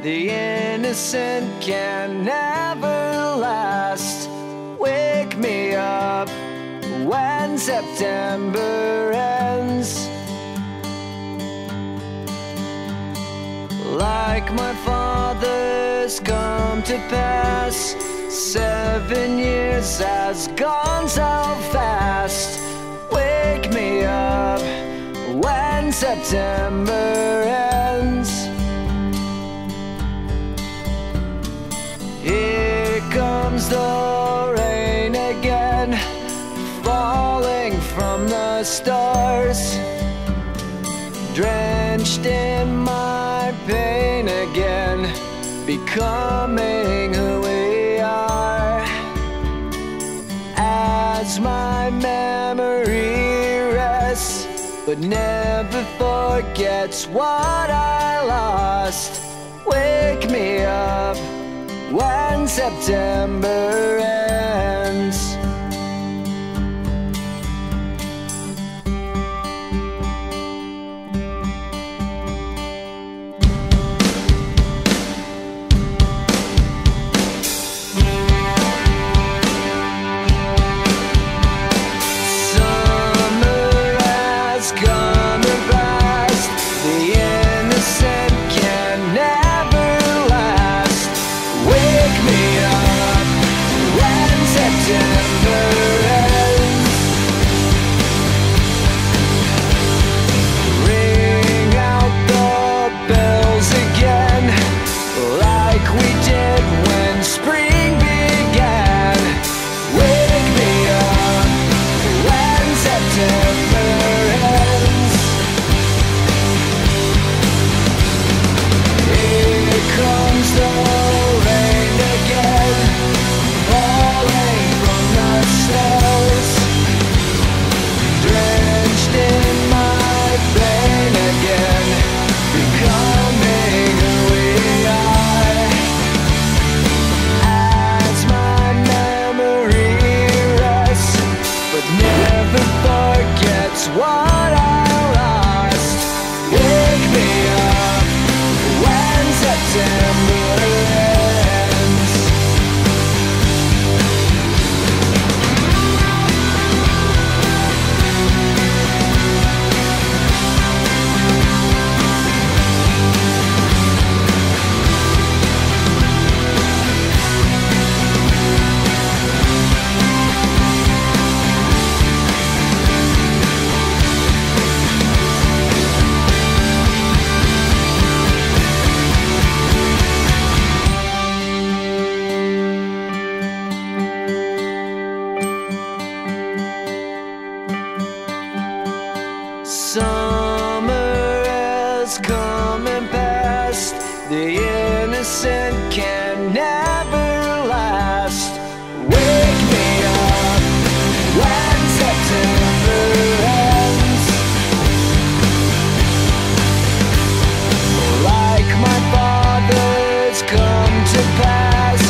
The innocent can never last. Wake me up when September ends. Like my father's come to pass, 7 years has gone so fast. Wake me up when September ends. Here comes the rain again, falling from the stars, drenched in my pain again, becoming who we are. As my memory rests, but never forgets what I lost. Wake me up when September ends. What I lost. Wake me up when September ends. Summer has come and passed. The innocent can never last. Wake me up when September ends. Like my father's come to pass,